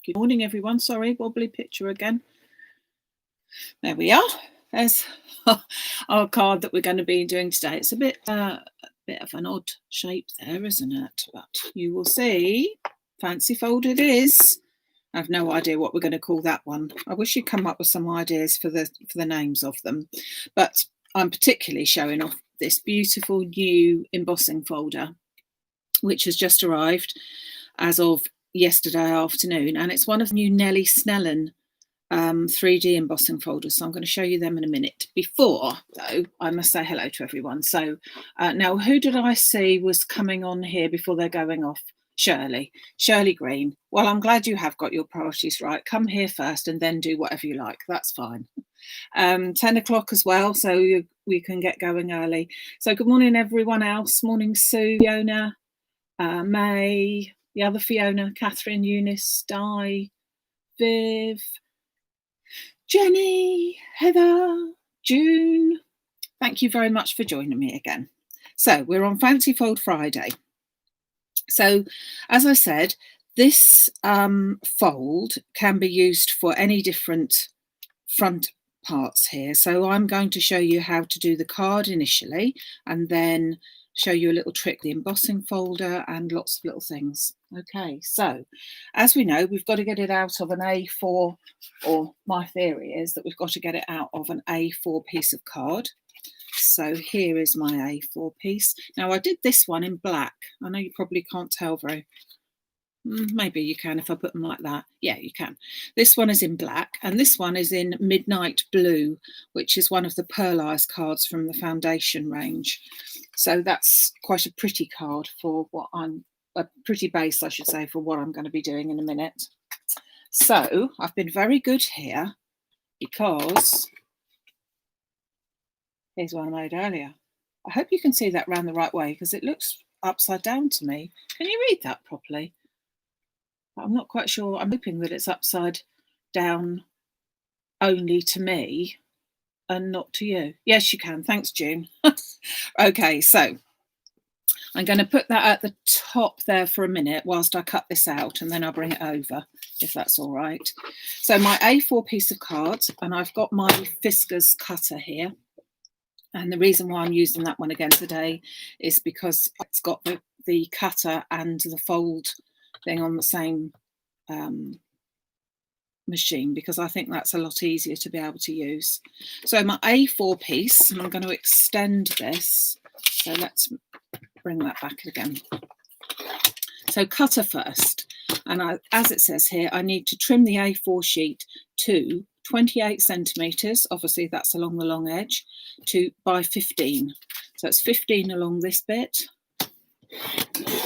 Good morning, everyone. Sorry, wobbly picture again. There we are. There's our card that we're going to be doing today. It's a bit of an odd shape there, isn't it? But you will see. Fancy fold it is. I have no idea what we're going to call that one. I wish you'd come up with some ideas for the names of them. But I'm particularly showing off this beautiful new embossing folder, which has just arrived as of yesterday afternoon, and it's one of the new Nellie Snellen 3D embossing folders, so I'm going to show you them in a minute. Before, though, I must say hello to everyone. So now, who did I see was coming on here before they're going off? Shirley Green. Well, I'm glad you have got your priorities right. Come here first and then do whatever you like. That's fine. 10 o'clock as well, so we can get going early. So good morning, everyone else. Morning, Sue, Fiona, May, the other Fiona, Catherine, Eunice, Di, Viv, Jenny, Heather, June. Thank you very much for joining me again. So we're on Fancy Fold Friday. So as I said, this fold can be used for any different front parts here. So I'm going to show you how to do the card initially, and then show you a little trick, the embossing folder, and lots of little things. Okay, so as we know, we've got to get it out of an A4, or my theory is that we've got to get it out of an A4 piece of card. So here is my A4 piece. Now I did this one in black. I know you probably can't tell very, maybe you can if I put them like that. Yeah, you can. This one is in black, and this one is in midnight blue, which is one of the pearlized cards from the foundation range. So that's quite a pretty card for what a pretty base, I should say, for what I'm going to be doing in a minute. So I've been very good here because here's one I made earlier. I hope you can see that round the right way because it looks upside down to me. Can you read that properly? I'm not quite sure. I'm hoping that it's upside down only to me and not to you. Yes, you can. Thanks, June. Okay, so I'm going to put that at the top there for a minute whilst I cut this out, and then I'll bring it over, if that's all right. So my A4 piece of cards, and I've got my Fiskars cutter here. And the reason why I'm using that one again today is because it's got the cutter and the fold thing on the same machine, because I think that's a lot easier to be able to use. So my A4 piece, and I'm going to extend this. So let's bring that back again. So cutter first. And as it says here, I need to trim the A4 sheet to 28 centimetres, obviously that's along the long edge, by 15. So it's 15 along this bit.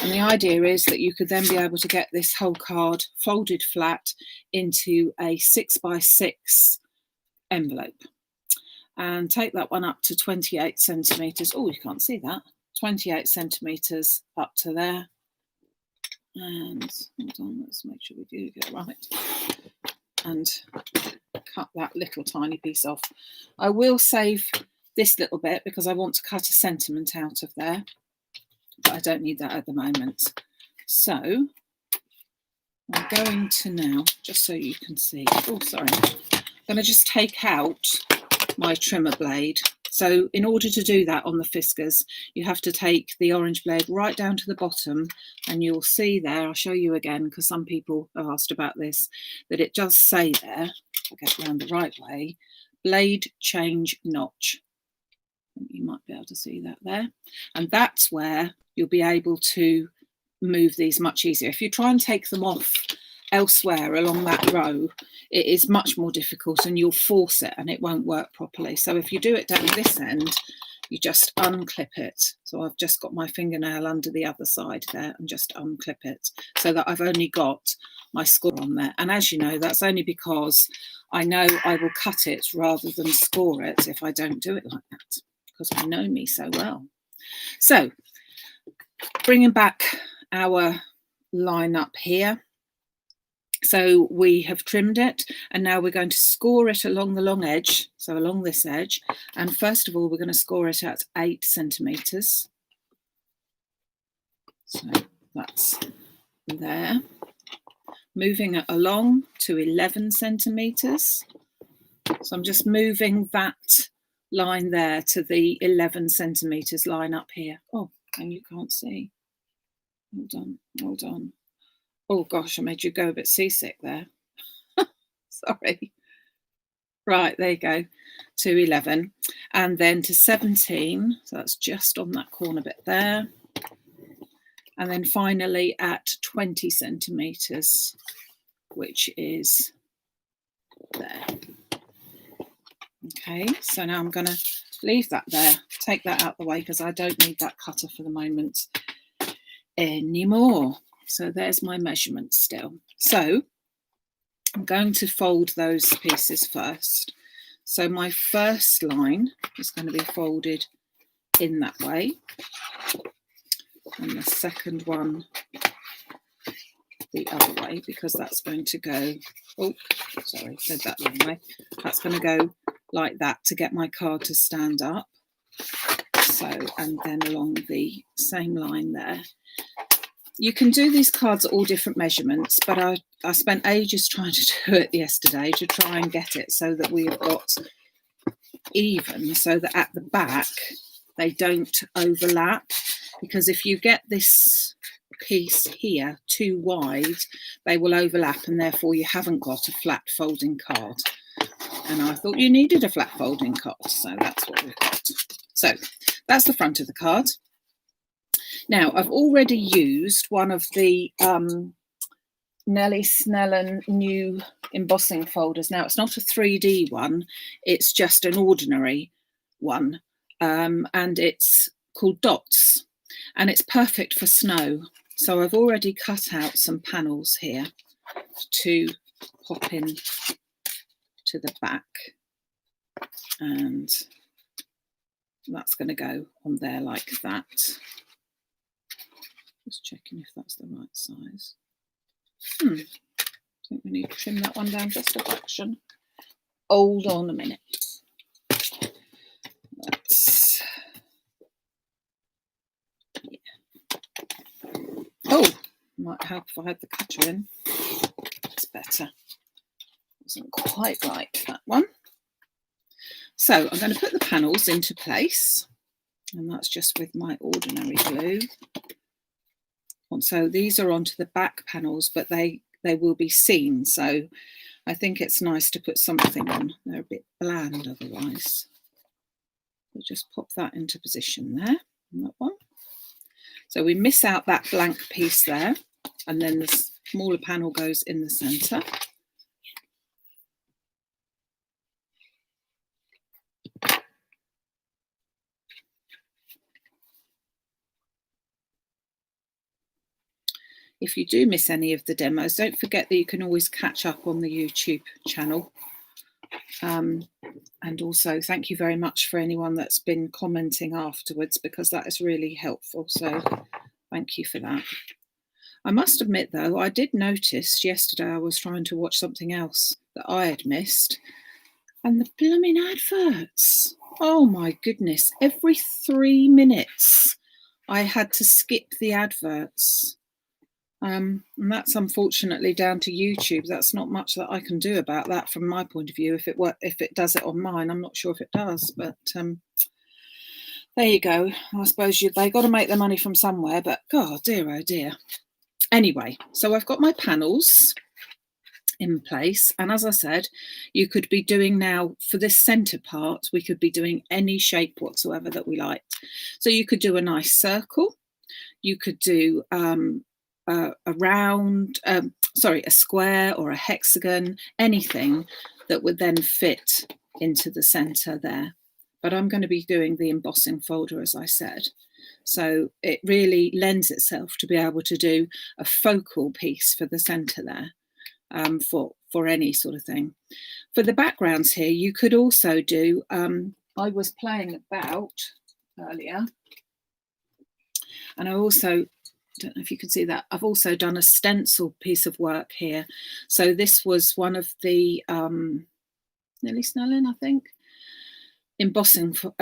And the idea is that you could then be able to get this whole card folded flat into a 6x6 envelope. And take that one up to 28 centimetres. Oh, you can't see that. 28 centimetres up to there. And hold on, let's make sure we do get it right. And cut that little tiny piece off. I will save this little bit because I want to cut a sentiment out of there, but I don't need that at the moment. So I'm going to now, just so you can see, oh sorry, I'm going to just take out my trimmer blade. So in order to do that on the Fiskars, you have to take the orange blade right down to the bottom, and you'll see there, I'll show you again because some people have asked about this, that it does say there, I'll get around the right way, blade change notch. You might be able to see that there. And that's where you'll be able to move these much easier. If you try and take them off elsewhere along that row, it is much more difficult and you'll force it and it won't work properly. So if you do it down this end, you just unclip it. So I've just got my fingernail under the other side there and just unclip it so that I've only got my score on there. And as you know, that's only because I know I will cut it rather than score it if I don't do it like that, because I know me so well. So bringing back our line up here. So we have trimmed it, and now we're going to score it along the long edge, so along this edge. And first of all, we're going to score it at 8 centimetres. So that's there. moving it along to 11 centimetres. So I'm just moving that line there to the 11 centimetres line up here. Oh, and you can't see. Hold on, hold on. Oh gosh, I made you go a bit seasick there. Sorry. Right, there you go, to 11. And then to 17, so that's just on that corner bit there. And then finally at 20 centimetres, which is there. Okay, so now I'm going to leave that there, take that out the way because I don't need that cutter for the moment anymore. So there's my measurement still. So I'm going to fold those pieces first. So my first line is going to be folded in that way. And the second one the other way, because that's going to go, oh, sorry, said that the wrong way. That's going to go like that to get my card to stand up. So, and then along the same line there. You can do these cards at all different measurements, but I spent ages trying to do it yesterday to try and get it so that we've got even, so that at the back they don't overlap, because if you get this piece here too wide, they will overlap and therefore you haven't got a flat folding card. And I thought you needed a flat folding card, so that's what we've got. So that's the front of the card. Now, I've already used one of the Nellie Snellen new embossing folders. Now, it's not a 3D one, it's just an ordinary one, and it's called Dots, and it's perfect for snow. So I've already cut out some panels here to pop in to the back, and that's going to go on there like that. Just checking if that's the right size. I think we need to trim that one down just a fraction. Hold on a minute. Let's, yeah. Oh, might help if I had the cutter in. That's better. Wasn't quite right, that one. So I'm going to put the panels into place, and that's just with my ordinary glue. So these are onto the back panels, but they will be seen. So I think it's nice to put something on. They're a bit bland otherwise. We'll just pop that into position there, on that one. So we miss out that blank piece there, and then the smaller panel goes in the centre. If you do miss any of the demos, don't forget that you can always catch up on the YouTube channel. And also thank you very much for anyone that's been commenting afterwards, because that is really helpful. So thank you for that. I must admit, though, I did notice yesterday I was trying to watch something else that I had missed, and the blooming adverts. Oh my goodness, every 3 minutes I had to skip the adverts. And that's unfortunately down to YouTube. That's not much that I can do about that from my point of view. If it does it on mine, I'm not sure if it does, but there you go. I suppose they got to make their money from somewhere, but God, dear, oh dear. Anyway, so I've got my panels in place, and as I said, you could be doing now for this centre part, we could be doing any shape whatsoever that we liked. So you could do a nice circle, you could do a square or a hexagon, anything that would then fit into the centre there. But I'm going to be doing the embossing folder, as I said. So it really lends itself to be able to do a focal piece for the centre there, for any sort of thing. For the backgrounds here, you could also do, I was playing about earlier, and I also, don't know if you can see that, I've also done a stencil piece of work here. So this was one of the Nellie Snellen, I think, embossing for,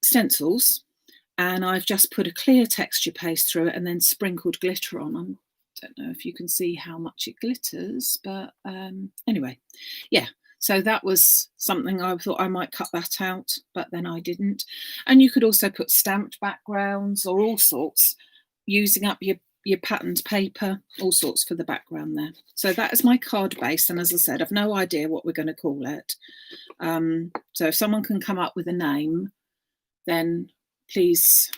stencils, and I've just put a clear texture paste through it and then sprinkled glitter on them. Don't know if you can see how much it glitters, but anyway, yeah. So that was something I thought I might cut that out, but then I didn't. And you could also put stamped backgrounds or all sorts, using up your patterned paper, all sorts for the background there. So that is my card base. And as I said, I've no idea what we're going to call it. So if someone can come up with a name, then please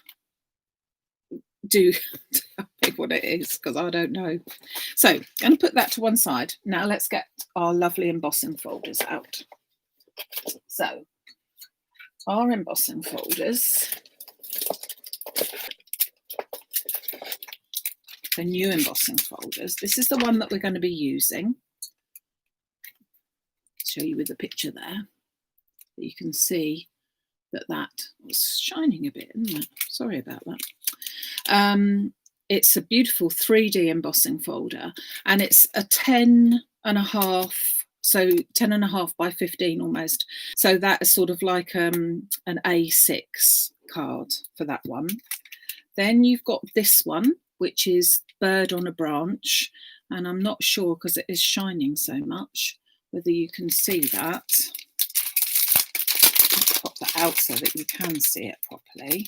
do tell me what it is, because I don't know. So I'm going to put that to one side. Now let's get our lovely embossing folders out. So our embossing folders, the new embossing folders. This is the one that we're going to be using. Show you with the picture there. You can see that was shining a bit, isn't it? Sorry about that. It's a beautiful 3D embossing folder, and it's a 10.5, so 10.5 by 15 almost. So that is sort of like an A6 card for that one. Then you've got this one, which is bird on a branch, and I'm not sure, because it is shining so much, whether you can see that. I'll pop that out so that you can see it properly.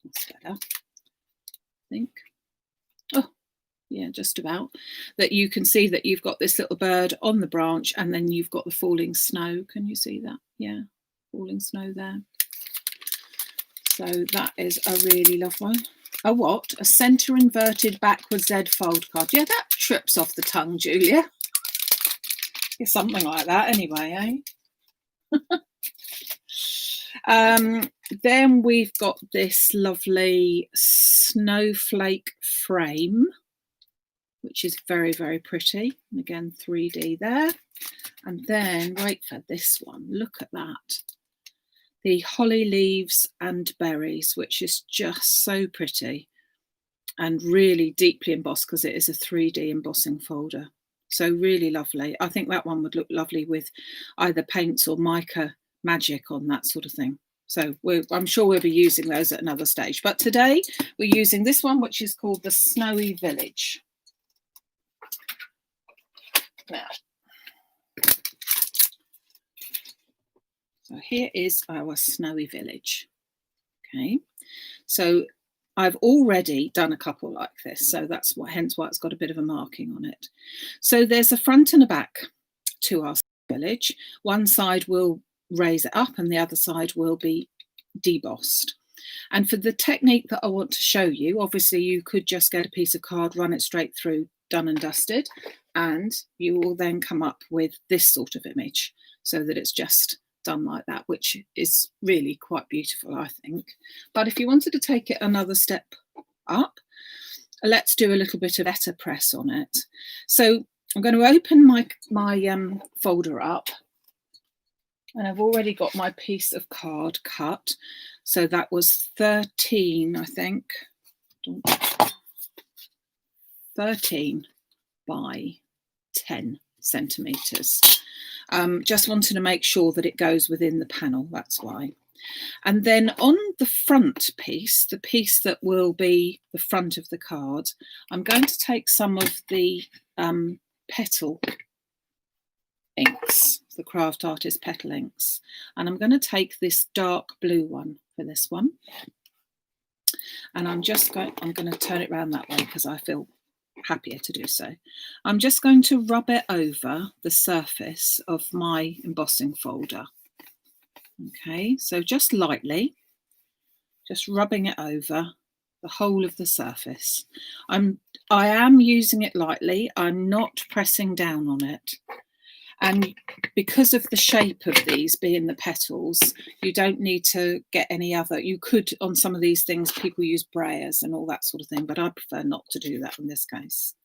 That's better, I think. Oh, yeah, just about. That you can see that you've got this little bird on the branch, and then you've got the falling snow. Can you see that? Yeah, falling snow there. So that is a really lovely one. A what? A centre inverted backwards Z fold card. Yeah, that trips off the tongue, Julia. It's something like that anyway, eh? Then we've got this lovely snowflake frame, which is very, very pretty. And again, 3D there. And then, wait for this one. Look at that. The holly leaves and berries, which is just so pretty and really deeply embossed, because it is a 3D embossing folder. So really lovely. I think that one would look lovely with either paints or mica magic on, that sort of thing. So I'm sure we'll be using those at another stage. But today we're using this one, which is called the Snowy Village. Now, so here is our Snowy Village. Okay, so I've already done a couple like this, so that's hence why it's got a bit of a marking on it. So there's a front and a back to our village. One side will raise it up and the other side will be debossed. And for the technique that I want to show you, obviously you could just get a piece of card, run it straight through, done and dusted, and you will then come up with this sort of image, so that it's just done like that, which is really quite beautiful, I think. But if you wanted to take it another step up, let's do a little bit of letterpress on it. So I'm going to open my folder up, and I've already got my piece of card cut. So that was 13, I think, 13 by 10 centimetres. Just wanted to make sure that it goes within the panel, that's why. And then on the front piece, the piece that will be the front of the card, I'm going to take some of the petal inks, the Craft Artist petal inks, and I'm going to take this dark blue one for this one. And I'm going to turn it around that way because I feel happier to do so. I'm just going to rub it over the surface of my embossing folder. Okay, so just lightly, just rubbing it over the whole of the surface. I am using it lightly. I'm not pressing down on it. And because of the shape of these being the petals, you don't need to get any other. You could, on some of these things, people use brayers and all that sort of thing, but I prefer not to do that in this case.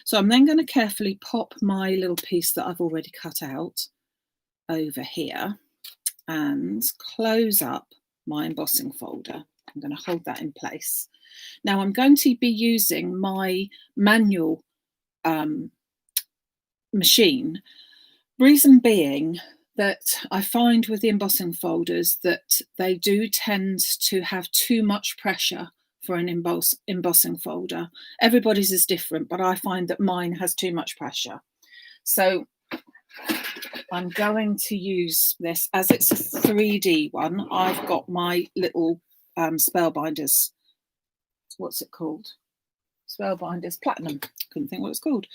So I'm then going to carefully pop my little piece that I've already cut out over here and close up my embossing folder. I'm going to hold that in place. Now I'm going to be using my manual machine. Reason being that I find with the embossing folders that they do tend to have too much pressure for an embossing folder. Everybody's is different, but I find that mine has too much pressure. So I'm going to use this, as it's a 3D one. I've got my little Spellbinders, what's it called? Spellbinders Platinum, couldn't think what it's called.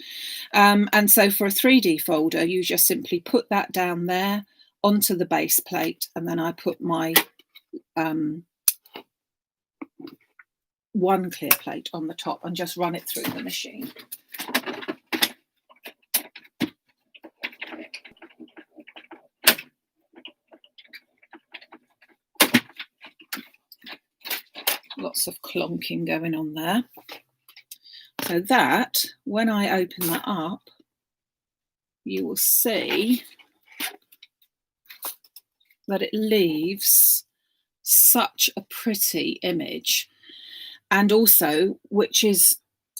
And so for a 3D folder, you just simply put that down there onto the base plate, and then I put my one clear plate on the top and just run it through the machine. Lots of clonking going on there. So that, when I open that up, you will see that it leaves such a pretty image. And also, which is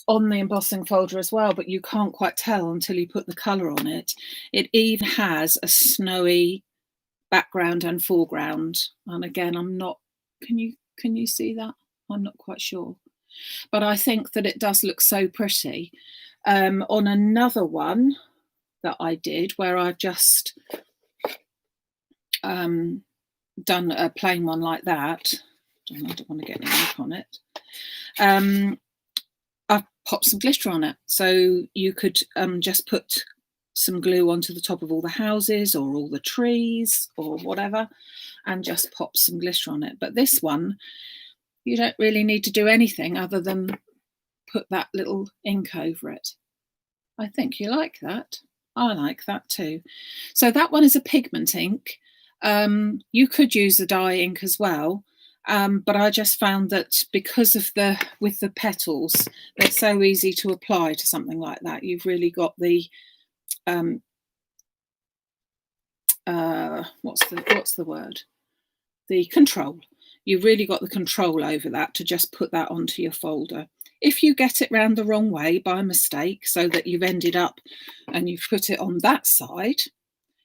on the embossing folder as well, but you can't quite tell until you put the colour on it. It even has a snowy background and foreground. And again, I'm not, can you see that? I'm not quite sure. But I think that it does look so pretty. On another one that I did, where I've just done a plain one like that, I don't want to get any ink on it. I've popped some glitter on it. So you could just put some glue onto the top of all the houses or all the trees or whatever, and just pop some glitter on it. But this one, you don't really need to do anything other than put that little ink over it. I think you like that. I like that too. So that one is a pigment ink. You could use a dye ink as well, but I just found that because of with the petals, they're so easy to apply to something like that. You've really got the what's the word? The control. You've really got the control over that to just put that onto your folder. If you get it round the wrong way by mistake, so that you've ended up and you've put it on that side,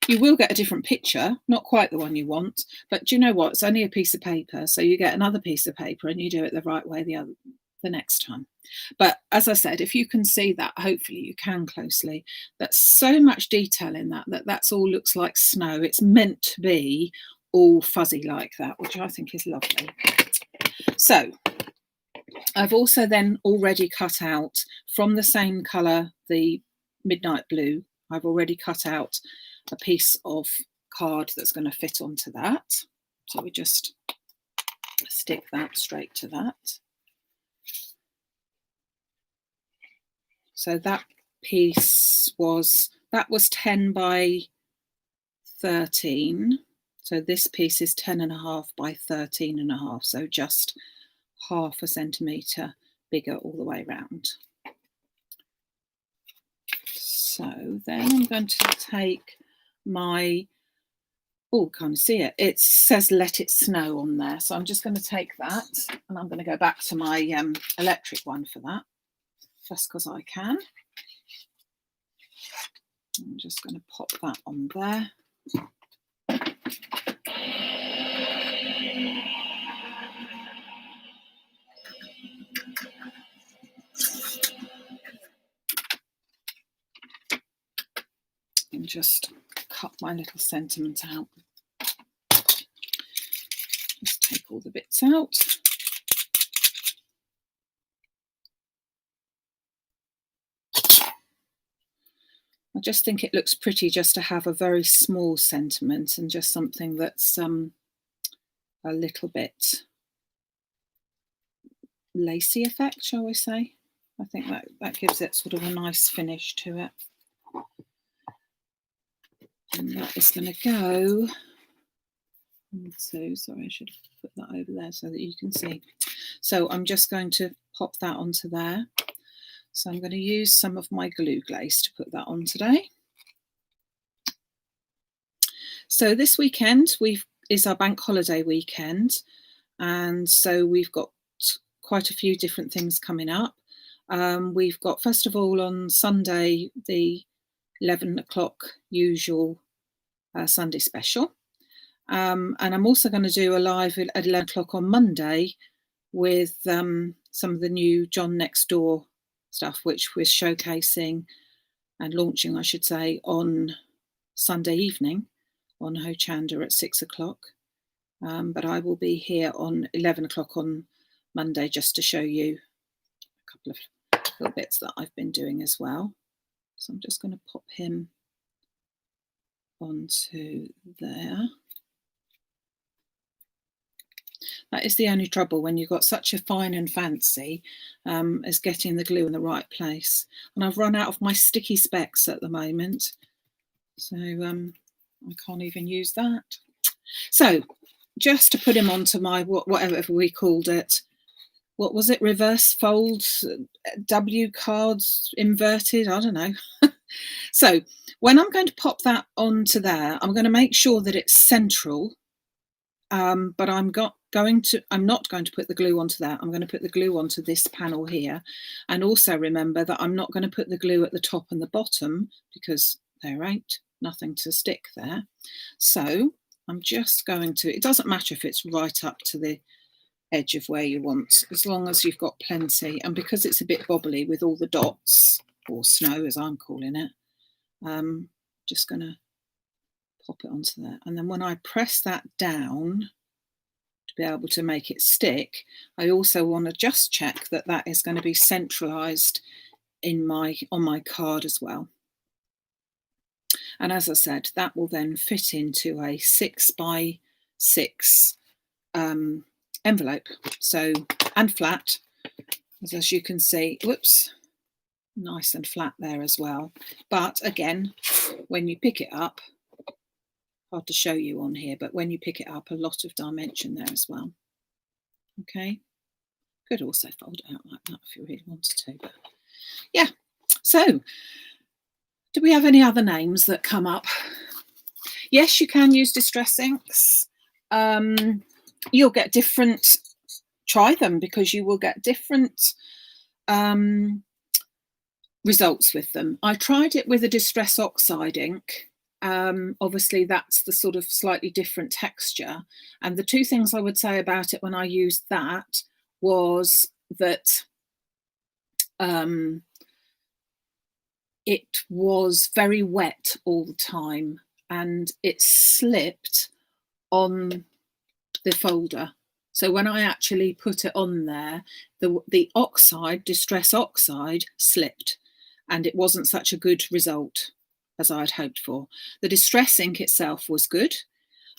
you will get a different picture, not quite the one you want, but do you know what? It's only a piece of paper, so you get another piece of paper and you do it the right way the next time. But as I said, if you can see that, hopefully you can closely, that's so much detail in that's all looks like snow. It's meant to be all fuzzy like that, which I think is lovely. So I've also then already cut out from the same colour, the midnight blue, I've already cut out a piece of card that's going to fit onto that. So we just stick that straight to that. So that piece was 10 by 13. So this piece is 10.5 by 13.5. So just 0.5 centimetre bigger all the way around. So then I'm going to take my, oh, can't you see it? It says Let It Snow on there. So I'm just going to take that and I'm going to go back to my electric one for that, just because I can. I'm just going to pop that on there. And just cut my little sentiment out. Just take all the bits out. I just think it looks pretty just to have a very small sentiment and just something that's a little bit lacy effect, shall we say. I think that gives it sort of a nice finish to it. And that is going to go, so sorry, I should have put that over there so that you can see. So I'm just going to pop that onto there. So I'm going to use some of my glue glaze to put that on today. So this weekend is our bank holiday weekend, and so we've got quite a few different things coming up. We've got, first of all, on Sunday, the 11 o'clock usual Sunday special. And I'm also going to do a live at 11 o'clock on Monday with some of the new John Next Door stuff, which we're showcasing and launching, I should say, on Sunday evening on Ho Chanda at 6 o'clock. But I will be here on 11 o'clock on Monday just to show you a couple of little bits that I've been doing as well. So I'm just going to pop him onto there. That is the only trouble when you've got such a fine and fancy as getting the glue in the right place. And I've run out of my sticky specs at the moment, so I can't even use that. So just to put him onto my whatever we called it, what was it, reverse fold, W cards inverted, I don't know. So when I'm going to pop that onto there, I'm going to make sure that it's central, but I'm not going to put the glue onto that. I'm going to put the glue onto this panel here. And also remember that I'm not going to put the glue at the top and the bottom because there ain't nothing to stick there. So I'm just going to, it doesn't matter if it's right up to the edge of where you want, as long as you've got plenty. And because it's a bit bobbly with all the dots, or snow as I'm calling it, just going to pop it onto there. And then when I press that down to be able to make it stick, I also want to just check that that is going to be centralized on my card as well. And as I said, that will then fit into a 6x6 envelope. So, and flat, as you can see, whoops, nice and flat there as well. But again, when you pick it up, hard to show you on here, but when you pick it up, a lot of dimension there as well. Okay, could also fold it out like that if you really wanted to, but yeah. So do we have any other names that come up? Yes, you can use distress inks. You'll get different, try them, because you will get different results with them. I tried it with a distress oxide ink. Obviously that's the sort of slightly different texture, and the two things I would say about it when I used that was that it was very wet all the time and it slipped on the folder. So when I actually put it on there, the oxide, distress oxide, slipped, and it wasn't such a good result as I'd hoped for. The distress ink itself was good,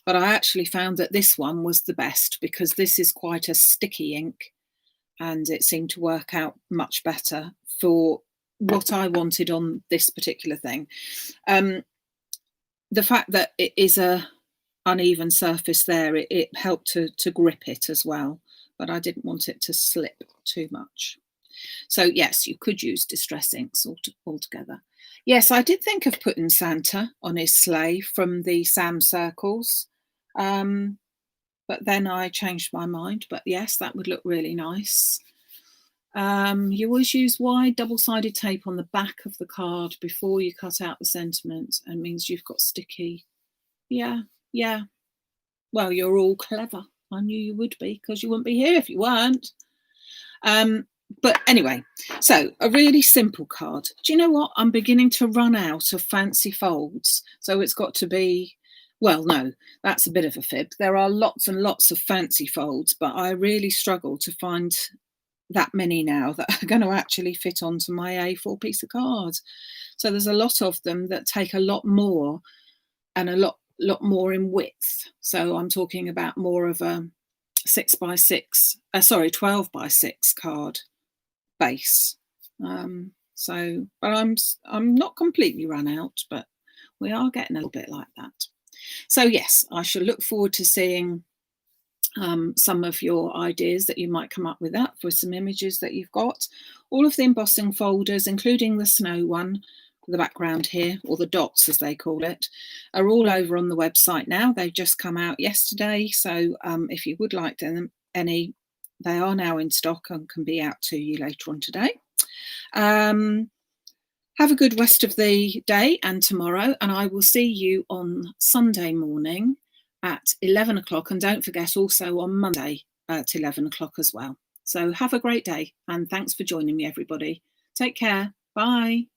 but I actually found that this one was the best because this is quite a sticky ink and it seemed to work out much better for what I wanted on this particular thing. The fact that it is a uneven surface there, it helped to grip it as well, but I didn't want it to slip too much. So yes, you could use distress inks altogether. Yes, I did think of putting Santa on his sleigh from the Sam circles, but then I changed my mind. But yes, that would look really nice. You always use wide double-sided tape on the back of the card before you cut out the sentiment, and means you've got sticky. Yeah. Well, you're all clever. I knew you would be, because you wouldn't be here if you weren't. But anyway, so a really simple card. Do you know what? I'm beginning to run out of fancy folds. So it's got to be, well, no, that's a bit of a fib. There are lots and lots of fancy folds, but I really struggle to find that many now that are going to actually fit onto my A4 piece of card. So there's a lot of them that take a lot more and a lot more in width. So I'm talking about more of a 12 by 6 card base. So, but I'm not completely run out, but we are getting a little bit like that. So yes, I shall look forward to seeing some of your ideas that you might come up with that for some images that you've got. All of the embossing folders, including the snow one, the background here, or the dots as they call it, are all over on the website now. They've just come out yesterday, so if you would like any, they are now in stock and can be out to you later on today. Have a good rest of the day and tomorrow, and I will see you on Sunday morning at 11 o'clock, and don't forget also on Monday at 11 o'clock as well. So have a great day, and thanks for joining me, everybody. Take care. Bye.